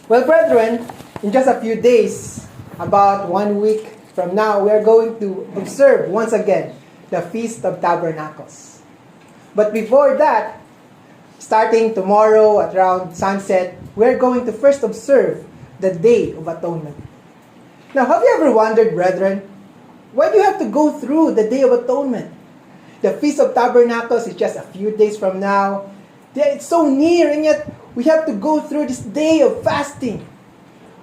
Well, brethren, in just a few days, about 1 week from now, we are going to observe once again the Feast of Tabernacles. But before that, starting tomorrow at around sunset, we're going to first observe the Day of Atonement. Now, have you ever wondered, brethren, why do you have to go through the Day of Atonement? The Feast of Tabernacles is just a few days from now. It's so near, and yet we have to go through this day of fasting.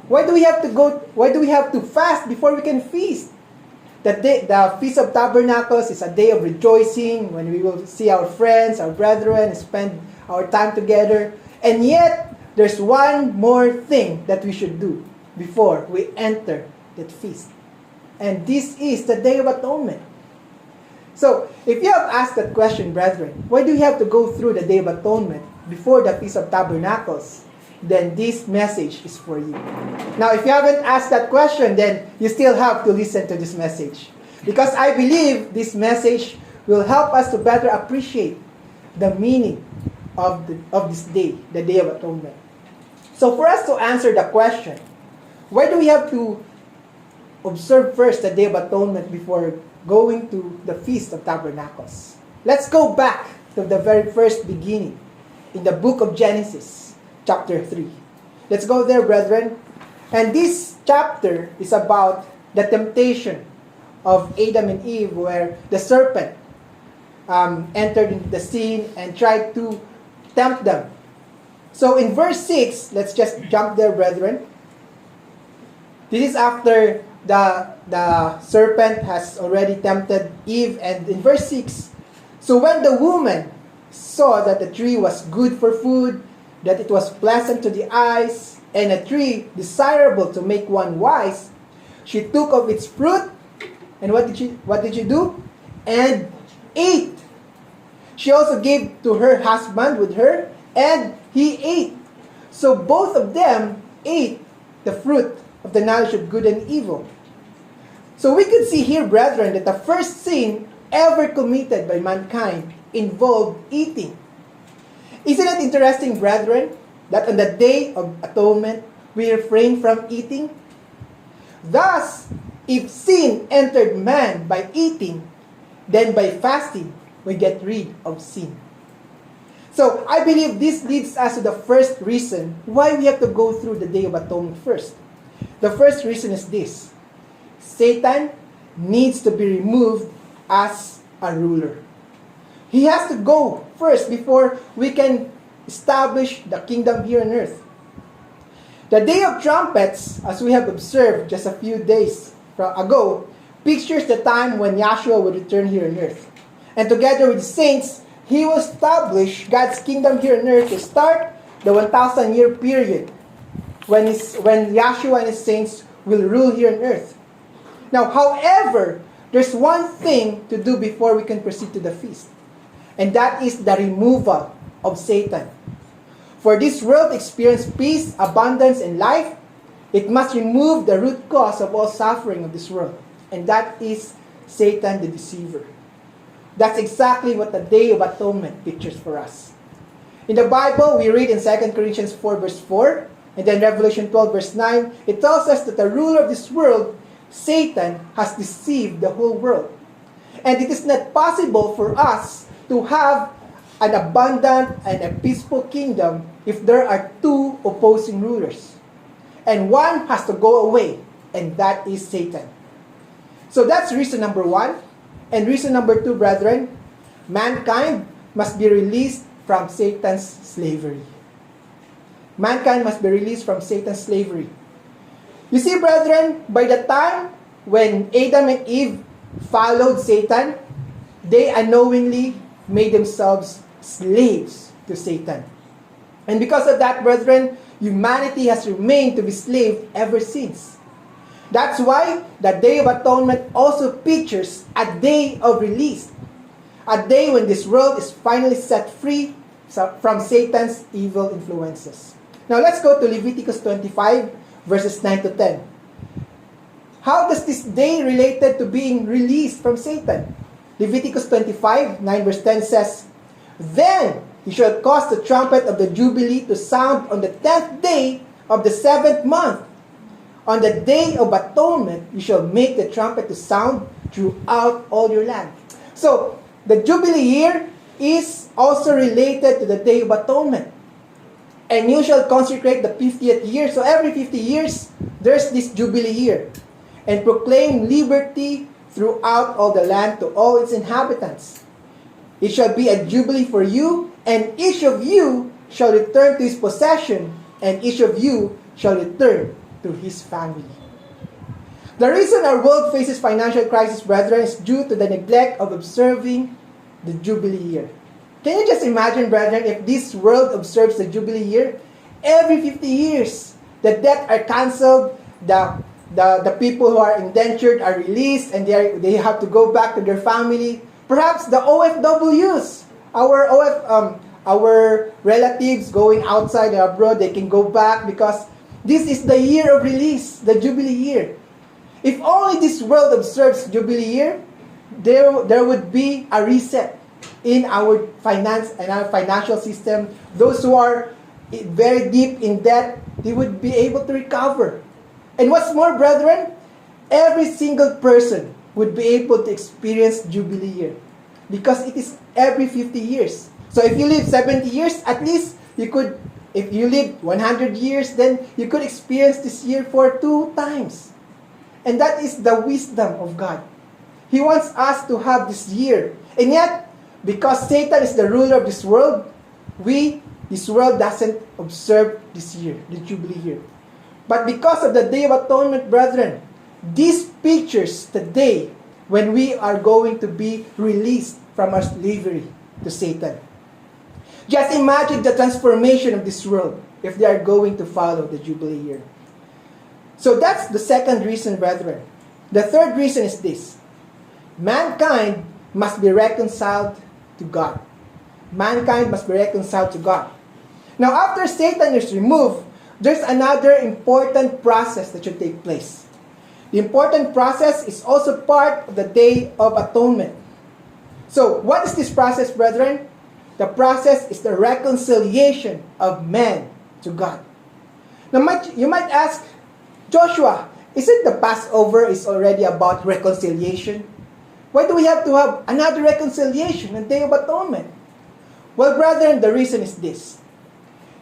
Why do we have to fast before we can feast? The Feast of Tabernacles is a day of rejoicing when we will see our friends, our brethren, and spend our time together. And yet, there's one more thing that we should do before we enter that feast. And this is the Day of Atonement. So, if you have asked that question, brethren, why do you have to go through the Day of Atonement before the Feast of Tabernacles? Then this message is for you. Now, if you haven't asked that question, then you still have to listen to this message. Because I believe this message will help us to better appreciate the meaning of this day, the Day of Atonement. So for us to answer the question, why do we have to observe first the Day of Atonement before going to the Feast of Tabernacles? Let's go back to the very first beginning in the book of Genesis, chapter 3. Let's go there, brethren. And this chapter is about the temptation of Adam and Eve, where the serpent entered into the scene and tried to tempt them. So in verse 6, let's just jump there, brethren. This is after the serpent has already tempted Eve. And in verse 6, so when the woman saw that the tree was good for food, that it was pleasant to the eyes, and a tree desirable to make one wise, she took of its fruit, and what did she do? And ate. She also gave to her husband with her, and he ate. So both of them ate the fruit of the knowledge of good and evil. So we could see here, brethren, that the first sin ever committed by mankind involved eating. Isn't it interesting, brethren, that on the Day of Atonement, we refrain from eating? Thus, if sin entered man by eating, then by fasting, we get rid of sin. So, I believe this leads us to the first reason why we have to go through the Day of Atonement first. The first reason is this: Satan needs to be removed as a ruler. He has to go first before we can establish the kingdom here on earth. The Day of Trumpets, as we have observed just a few days ago, pictures the time when Yahshua would return here on earth. And together with the saints, He will establish God's kingdom here on earth to start the 1,000-year period when Yahshua and His saints will rule here on earth. Now, however, there's one thing to do before we can proceed to the feast. And that is the removal of Satan. For this world to experience peace, abundance, and life, it must remove the root cause of all suffering of this world. And that is Satan the deceiver. That's exactly what the Day of Atonement pictures for us. In the Bible, we read in 2 Corinthians 4 verse 4, and then Revelation 12 verse 9, it tells us that the ruler of this world, Satan, has deceived the whole world. And it is not possible for us to have an abundant and a peaceful kingdom if there are two opposing rulers. And one has to go away, and that is Satan. So that's reason number one. And reason number two, brethren, mankind must be released from Satan's slavery. Mankind must be released from Satan's slavery. You see, brethren, by the time when Adam and Eve followed Satan, they unknowingly made themselves slaves to Satan. And because of that, brethren, humanity has remained to be slave ever since. That's why the Day of Atonement also pictures a day of release. A day when this world is finally set free from Satan's evil influences. Now let's go to Leviticus 25, verses 9 to 10. How does this day related to being released from Satan? Leviticus 25, 9 verse 10 says, Then You shall cause the trumpet of the Jubilee to sound on the 10th day of the 7th month. On the day of atonement, you shall make the trumpet to sound throughout all your land. So, the Jubilee year is also related to the Day of Atonement. And you shall consecrate the 50th year. So every 50 years, there's this Jubilee year. And proclaim liberty throughout all the land to all its inhabitants. It shall be a Jubilee for you, and each of you shall return to his possession, and each of you shall return to his family. The reason our world faces financial crisis, brethren, is due to the neglect of observing the Jubilee year. Can you just imagine, brethren, if this world observes the Jubilee year? Every 50 years, the debt are cancelled, the people who are indentured are released, and they have to go back to their family. Perhaps the OFWs, our relatives going outside and abroad, they can go back because this is the year of release, the Jubilee year. If only this world observes Jubilee year, there would be a reset in our finance and our financial system. Those who are very deep in debt, they would be able to recover. And what's more, brethren, every single person would be able to experience Jubilee year because it is every 50 years. So if you live 70 years, at least you could, if you live 100 years, then you could experience this year for 2 times. And that is the wisdom of God. He wants us to have this year. And yet, because Satan is the ruler of this world, this world doesn't observe this year, the Jubilee year. But because of the Day of Atonement, brethren, this pictures the day when we are going to be released from our slavery to Satan. Just imagine the transformation of this world if they are going to follow the Jubilee year. So that's the second reason, brethren. The third reason is this. Mankind must be reconciled to God. Mankind must be reconciled to God. Now, after Satan is removed, there's another important process that should take place. The important process is also part of the Day of Atonement. So, what is this process, brethren? The process is the reconciliation of man to God. Now, you might ask, Joshua, isn't the Passover is already about reconciliation? Why do we have to have another reconciliation on Day of Atonement? Well, brethren, the reason is this.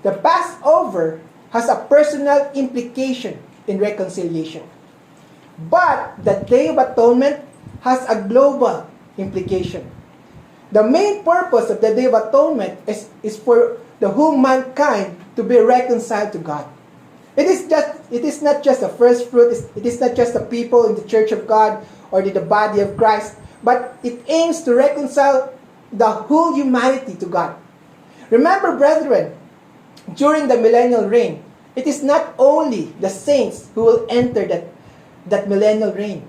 The Passover has a personal implication in reconciliation. But the Day of Atonement has a global implication. The main purpose of the Day of Atonement is for the whole mankind to be reconciled to God. It is not just the first fruit, it is not just the people in the church of God or the body of Christ, but it aims to reconcile the whole humanity to God. Remember, brethren, during the millennial reign, it is not only the saints who will enter that millennial reign.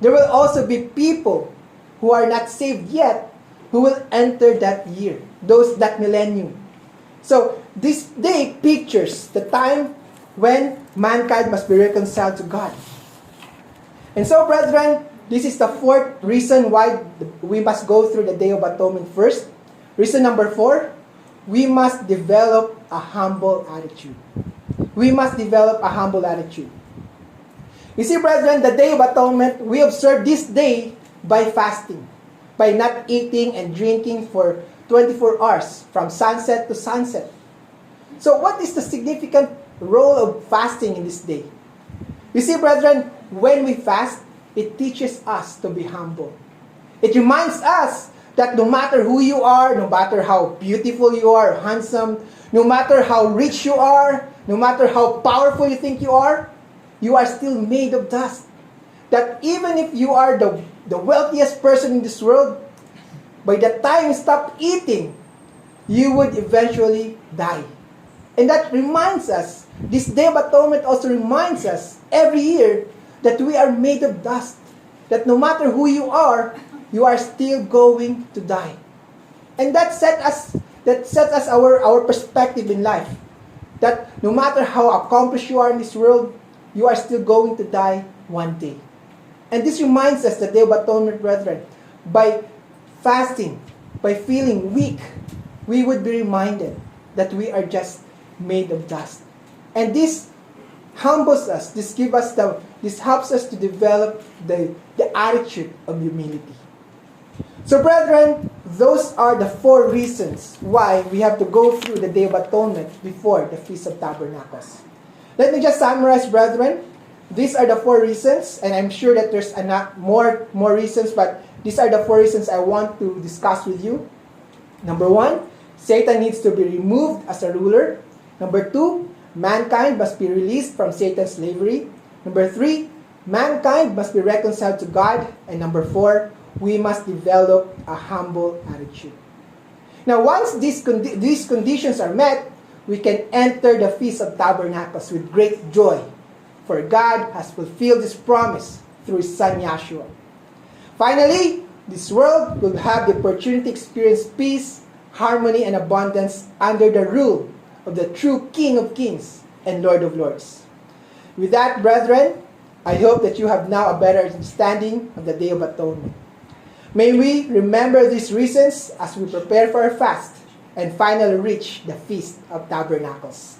There will also be people who are not saved yet who will enter that year, that millennium. So this day pictures the time when mankind must be reconciled to God. And so, brethren, this is the fourth reason why we must go through the Day of Atonement first. Reason number 4, we must develop a humble attitude. We must develop a humble attitude. You see, brethren, the Day of Atonement, we observe this day by fasting, by not eating and drinking for 24 hours, from sunset to sunset. So what is the significant role of fasting in this day? You see, brethren, when we fast, it teaches us to be humble. It reminds us that no matter who you are, no matter how beautiful you are, handsome, no matter how rich you are, no matter how powerful you think you are still made of dust. That even if you are the wealthiest person in this world, by the time you stop eating, you would eventually die. And that reminds us, this Day of Atonement also reminds us every year that we are made of dust. That no matter who you are still going to die. And that sets us our perspective in life. That no matter how accomplished you are in this world, you are still going to die one day. And this reminds us, the Day of Atonement, brethren, by fasting, by feeling weak, we would be reminded that we are just made of dust. And this humbles us. This helps us to develop the attitude of humility. So brethren, those are the 4 reasons why we have to go through the Day of Atonement before the Feast of Tabernacles. Let me just summarize, brethren. These are the 4 reasons, and I'm sure that there's more reasons, but these are the 4 reasons I want to discuss with you. Number 1, Satan needs to be removed as a ruler. Number 2, mankind must be released from Satan's slavery. Number 3, mankind must be reconciled to God. And number 4, we must develop a humble attitude. Now, once these conditions are met, we can enter the Feast of Tabernacles with great joy, for God has fulfilled His promise through His Son Yahshua. Finally, this world will have the opportunity to experience peace, harmony, and abundance under the rule of the true King of Kings and Lord of Lords. With that, brethren, I hope that you have now a better understanding of the Day of Atonement. May we remember these reasons as we prepare for our fast and finally reach the Feast of Tabernacles.